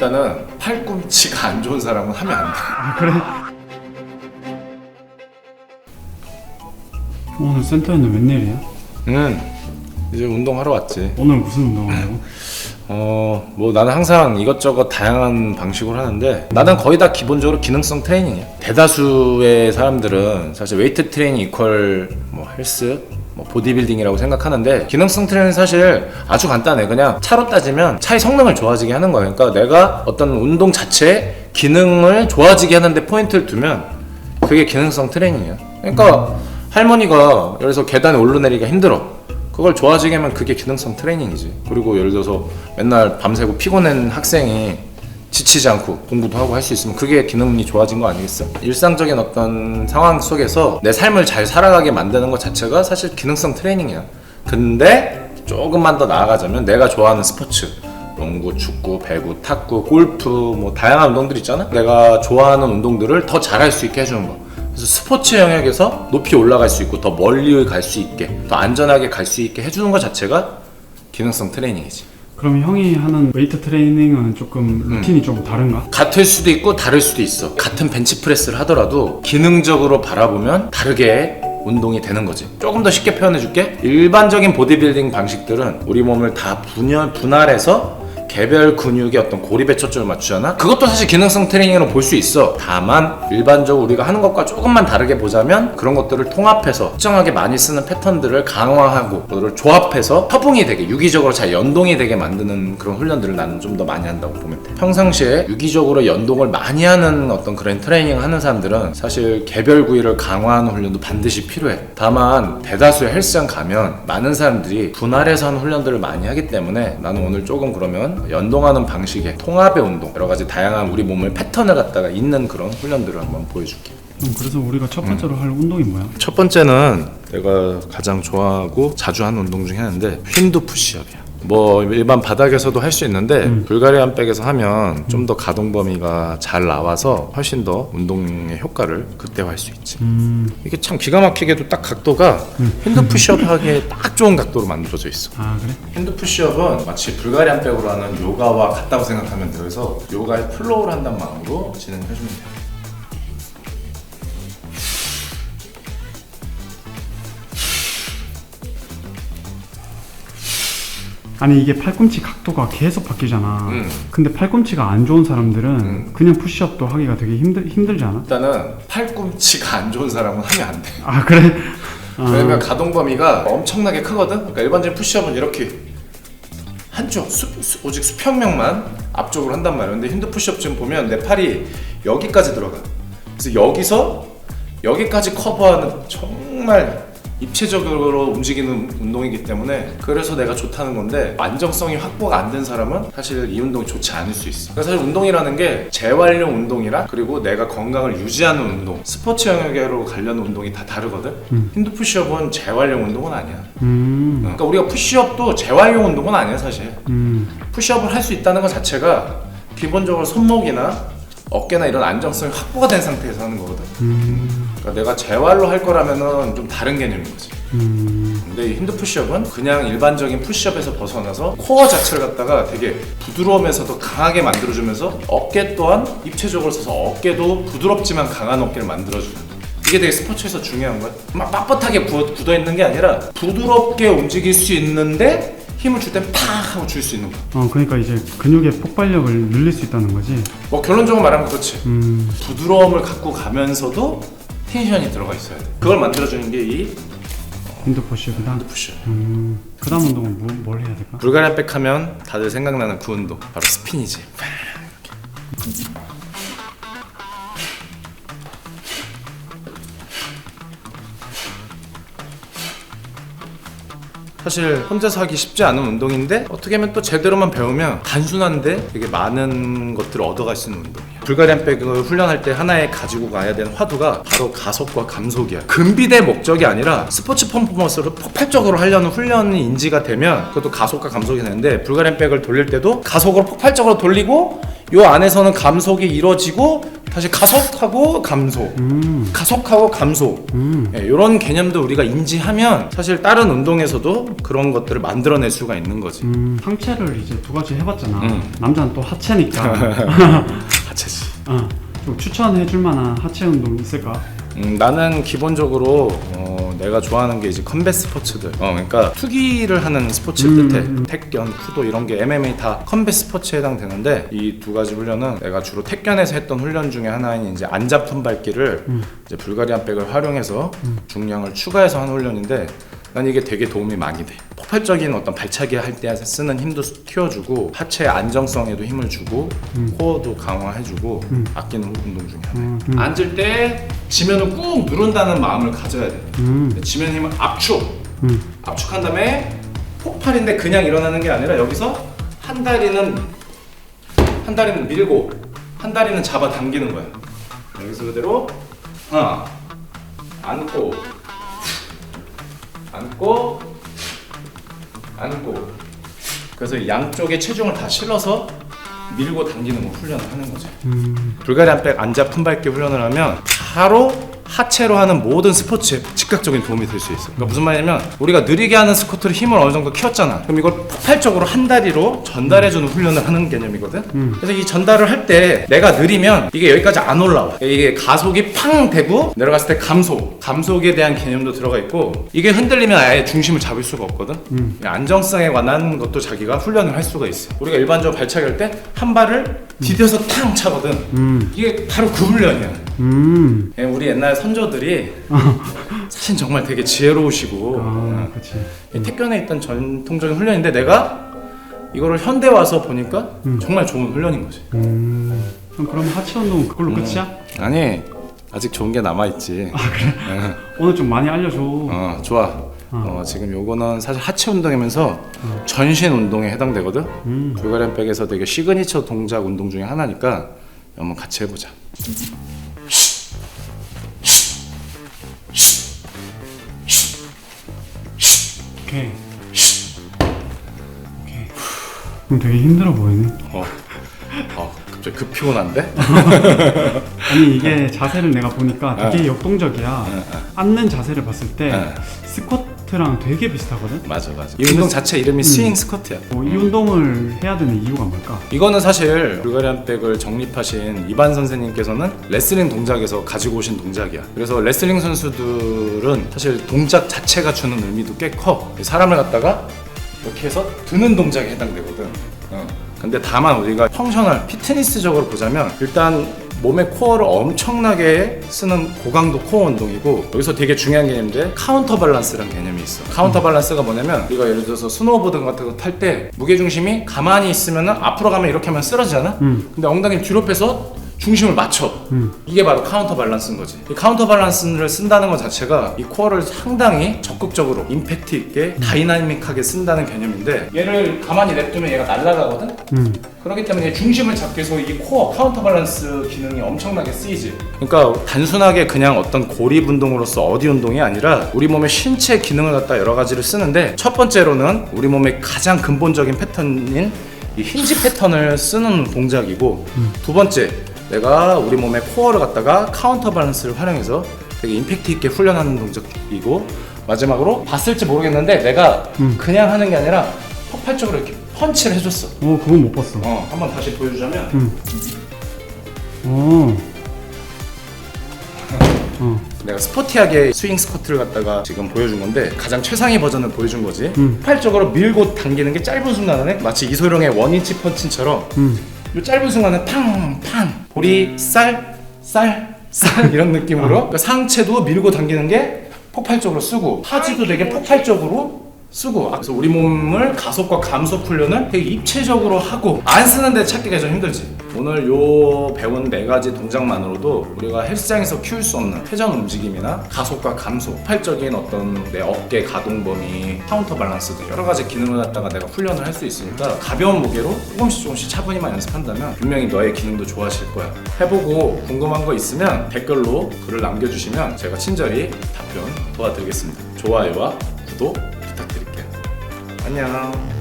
일단은 팔꿈치가 안 좋은 사람은 하면 안 돼. 아 그래? 오늘 센터에는 웬일이야? 이제 운동하러 왔지. 오늘 무슨 운동을 하고? 뭐 나는 항상 이것저것 다양한 방식으로 하는데 나는 거의 다 기본적으로 기능성 트레이닝이야. 대다수의 사람들은 사실 웨이트 트레이닝 이퀄 뭐 헬스 뭐 보디빌딩이라고 생각하는데 기능성 트레이닝은 사실 아주 간단해. 그냥 차로 따지면 차의 성능을 좋아지게 하는 거야. 그러니까 내가 어떤 운동 자체의 기능을 좋아지게 하는데 포인트를 두면 그게 기능성 트레이닝이야. 그러니까 할머니가 예를 들어서 계단에 오르내리기가 힘들어. 그걸 좋아지게 하면 그게 기능성 트레이닝이지. 그리고 예를 들어서 맨날 밤새고 피곤한 학생이 지치지 않고 공부도 하고 할 수 있으면 그게 기능이 좋아진 거 아니겠어? 일상적인 어떤 상황 속에서 내 삶을 잘 살아가게 만드는 것 자체가 사실 기능성 트레이닝이야. 근데 조금만 더 나아가자면 내가 좋아하는 스포츠, 농구, 축구, 배구, 탁구, 골프 뭐 다양한 운동들 있잖아? 내가 좋아하는 운동들을 더 잘할 수 있게 해주는 거. 그래서 스포츠 영역에서 높이 올라갈 수 있고 더 멀리 갈 수 있게 더 안전하게 갈 수 있게 해주는 것 자체가 기능성 트레이닝이지. 그럼 형이 하는 웨이트 트레이닝은 조금 루틴이 좀 다른가? 같을 수도 있고 다를 수도 있어. 같은 벤치프레스를 하더라도 기능적으로 바라보면 다르게 운동이 되는 거지. 조금 더 쉽게 표현해 줄게. 일반적인 보디빌딩 방식들은 우리 몸을 다 분할해서 개별 근육의 어떤 고립에 초점을 맞추잖아. 그것도 사실 기능성 트레이닝으로 볼 수 있어. 다만 일반적으로 우리가 하는 것과 조금만 다르게 보자면 그런 것들을 통합해서 특정하게 많이 쓰는 패턴들을 강화하고 그거를 조합해서 협응이 되게 유기적으로 잘 연동이 되게 만드는 그런 훈련들을 나는 좀 더 많이 한다고 보면 돼. 평상시에 유기적으로 연동을 많이 하는 어떤 그런 트레이닝을 하는 사람들은 사실 개별 부위를 강화하는 훈련도 반드시 필요해. 다만 대다수의 헬스장 가면 많은 사람들이 분할해서 하는 훈련들을 많이 하기 때문에 나는 오늘 조금 그러면 연동하는 방식의 통합의 운동, 여러 가지 다양한 우리 몸의 패턴을 갖다가 있는 그런 훈련들을 한번 보여줄게. 그래서 우리가 첫 번째로 할 운동이 뭐야? 첫 번째는 내가 가장 좋아하고 자주 하는 운동 중에 하나인데 휜드 푸시업이야. 뭐 일반 바닥에서도 할 수 있는데 불가리안 백에서 하면 좀 더 가동 범위가 잘 나와서 훨씬 더 운동의 효과를 극대화할 수 있지. 이게 참 기가 막히게도 딱 각도가 핸드 푸시업 하기에 딱 좋은 각도로 만들어져 있어. 아 그래? 핸드 푸시업은 마치 불가리안 백으로 하는 요가와 같다고 생각하면 돼요. 그래서 요가의 플로우를 한다는 마음으로 진행해주면 돼요. 아니 이게 팔꿈치 각도가 계속 바뀌잖아. 근데 팔꿈치가 안 좋은 사람들은 그냥 푸시업도 하기가 되게 힘들지 않아? 일단은 팔꿈치가 안 좋은 사람은 하면 안 돼. 아 그래? 왜냐면 가동 범위가 엄청나게 크거든. 그러니까 일반적인 푸시업은 이렇게 한쪽 오직 수평면만 앞쪽으로 한단 말이야. 근데 핸드 푸시업 지금 보면 내 팔이 여기까지 들어가. 그래서 여기서 여기까지 커버하는 정말 입체적으로 움직이는 운동이기 때문에 그래서 내가 좋다는 건데 안정성이 확보가 안 된 사람은 사실 이 운동이 좋지 않을 수 있어. 그래서 사실 운동이라는 게 재활용 운동이랑 그리고 내가 건강을 유지하는 운동, 스포츠 영역으로 관련 운동이 다 다르거든. 핸드 푸시업은 재활용 운동은 아니야. 그러니까 우리가 푸시업도 재활용 운동은 아니야 사실. 푸시업을 할 수 있다는 것 자체가 기본적으로 손목이나 어깨나 이런 안정성이 확보가 된 상태에서 하는 거거든. 그러니까 내가 재활로 할 거라면은 좀 다른 개념인 거지. 근데 이 핸드 푸시업은 그냥 일반적인 푸시업에서 벗어나서 코어 자체를 갖다가 되게 부드러우면서도 강하게 만들어주면서 어깨 또한 입체적으로 써서 어깨도 부드럽지만 강한 어깨를 만들어주는. 이게 되게 스포츠에서 중요한 거야. 막 빳빳하게 굳어있는 게 아니라 부드럽게 움직일 수 있는데 힘을 줄 때 팍 하고 줄 수 있는 거. 그러니까 이제 근육의 폭발력을 늘릴 수 있다는 거지. 뭐 결론적으로 말하면 그렇지. 부드러움을 갖고 가면서도 텐션이 들어가 있어야 돼. 그걸 만들어주는 게 이 핸드 푸시업이다. 핸드 푸시업. 그 다음 운동은 뭘 해야 될까? 불가리안 백 하면 다들 생각나는 그 운동 바로 스핀이지. 사실 혼자서 하기 쉽지 않은 운동인데 어떻게 하면 또 제대로만 배우면 단순한데 되게 많은 것들을 얻어갈 수 있는 운동이야. 불가리안 백을 훈련할 때 하나에 가지고 가야 되는 화두가 바로 가속과 감속이야. 근비대 목적이 아니라 스포츠 퍼포먼스를 폭발적으로 하려는 훈련이 인지가 되면 그것도 가속과 감속이 되는데 불가리안 백을 돌릴 때도 가속으로 폭발적으로 돌리고 요 안에서는 감속이 이루어지고 다시 가속하고 감소, 가속하고 감소, 이런 개념도 우리가 인지하면 사실 다른 운동에서도 그런 것들을 만들어낼 수가 있는 거지. 상체를 이제 두 가지 해봤잖아. 남자는 또 하체니까. 하체지. 좀 추천해줄 만한 하체 운동 있을까? 나는 기본적으로 내가 좋아하는 게 이제 컴뱃 스포츠들. 그러니까 투기를 하는 스포츠를 뜻해. 택견, 쿠도 이런 게 MMA 다 컴뱃 스포츠에 해당되는데 이 두 가지 훈련은 내가 주로 택견에서 했던 훈련 중에 하나인 이제 안잡품 밟기를 이제 불가리안 백을 활용해서 중량을 추가해서 하는 훈련인데 난 이게 되게 도움이 많이 돼. 폭발적인 어떤 발차기 할 때 쓰는 힘도 키워주고 하체의 안정성에도 힘을 주고 코어도 강화해주고 아끼는 운동 중에 하나야. 앉을 때 지면을 꾹 누른다는 마음을 가져야 돼. 지면 힘을 압축한 다음에 폭발인데 그냥 일어나는 게 아니라 여기서 한 다리는 밀고 한 다리는 잡아당기는 거야. 여기서 그대로 안고 그래서 양쪽에 체중을 다 실어서 밀고 당기는 거 훈련을 하는 거지. 불가리안 백 안잡 품밟기 훈련을 하면 바로 하체로 하는 모든 스포츠에 즉각적인 도움이 될 수 있어. 그러니까 무슨 말이냐면 우리가 느리게 하는 스쿼트를 힘을 어느 정도 키웠잖아. 그럼 이걸 폭발적으로 한 다리로 전달해주는 훈련을 하는 개념이거든. 그래서 이 전달을 할 때 내가 느리면 이게 여기까지 안 올라와. 이게 가속이 팡 되고 내려갔을 때 감속에 대한 개념도 들어가 있고 이게 흔들리면 아예 중심을 잡을 수가 없거든. 안정성에 관한 것도 자기가 훈련을 할 수가 있어. 우리가 일반적으로 발차기 할 때 한 발을 디뎌서 탕 차거든. 이게 바로 그 훈련이야. 우리 옛날 선조들이 사실 정말 되게 지혜로우시고 그치. 택견에 있던 전통적인 훈련인데 내가 이거를 현대 와서 보니까 정말 좋은 훈련인 거지. 그럼 하체 운동 그걸로 끝이야? 아니 아직 좋은 게 남아있지. 그래? 오늘 좀 많이 알려줘. 좋아. 지금 요거는 사실 하체 운동이면서 전신 운동에 해당되거든. 불가리안 백에서 되게 시그니처 동작 운동 중에 하나니까 한번 같이 해보자. 오케이. 그럼 되게 힘들어 보이네. 갑자기 급 피곤한데? 아니 이게 자세를 내가 보니까 되게 역동적이야. 앉는 자세를 봤을 때 스쿼트랑 되게 비슷하거든? 맞아. 이 운동 자체 이름이 스윙 스쿼트야. 이 운동을 해야 되는 이유가 뭘까? 이거는 사실 불가리안 백을 정립하신 이반 선생님께서는 레슬링 동작에서 가지고 오신 동작이야. 그래서 레슬링 선수들은 사실 동작 자체가 주는 의미도 꽤 커. 사람을 갖다가 이렇게 해서 드는 동작에 해당되거든. 근데 다만 우리가 펑셔널, 피트니스적으로 보자면 일단 몸의 코어를 엄청나게 쓰는 고강도 코어 운동이고 여기서 되게 중요한 개념인데 카운터 밸런스라는 개념이 있어. 카운터 밸런스가 뭐냐면 우리가 예를 들어서 스노우보드 같은 거 탈 때 무게중심이 가만히 있으면 앞으로 가면 이렇게 하면 쓰러지잖아? 근데 엉덩이를 뒤로 빼서 중심을 맞춰. 이게 바로 카운터 밸런스인 거지. 이 카운터 밸런스를 쓴다는 것 자체가 이 코어를 상당히 적극적으로 임팩트 있게 다이나믹하게 쓴다는 개념인데 얘를 가만히 냅두면 얘가 날아가거든? 그렇기 때문에 중심을 잡기 위해서 이 코어 카운터 밸런스 기능이 엄청나게 쓰이지. 그러니까 단순하게 그냥 어떤 고립 운동으로서 어디 운동이 아니라 우리 몸의 신체 기능을 갖다 여러 가지를 쓰는데 첫 번째로는 우리 몸의 가장 근본적인 패턴인 이 힌지 패턴을 쓰는 동작이고 두 번째 내가 우리 몸의 코어를 갖다가 카운터 밸런스를 활용해서 되게 임팩트 있게 훈련하는 동작이고 마지막으로 봤을지 모르겠는데 내가 그냥 하는 게 아니라 폭발적으로 이렇게 펀치를 해줬어. 그건 못 봤어. 한번 다시 보여주자면 내가 스포티하게 스윙 스쿼트를 갖다가 지금 보여준 건데 가장 최상의 버전을 보여준 거지. 폭발적으로 밀고 당기는 게 짧은 순간에 마치 이소룡의 원인치 펀칭처럼 이 짧은 순간에 팡팡 볼이 쌀 이런 느낌으로 그 상체도 밀고 당기는 게 폭발적으로 쓰고 하지도 되게 폭발적으로 쓰고 그래서 우리 몸을 가속과 감속 훈련을 되게 입체적으로 하고 안 쓰는데 찾기가 좀 힘들지. 오늘 요 배운 4가지 동작만으로도 우리가 헬스장에서 키울 수 없는 회전 움직임이나 가속과 감속, 폭발적인 어떤 내 어깨 가동 범위, 카운터 밸런스 등 여러 가지 기능을 갖다가 내가 훈련을 할 수 있으니까 가벼운 무게로 조금씩 차분히만 연습한다면 분명히 너의 기능도 좋아질 거야. 해보고 궁금한 거 있으면 댓글로 글을 남겨주시면 제가 친절히 답변 도와드리겠습니다. 좋아요와 구독 부탁드릴게요. 안녕.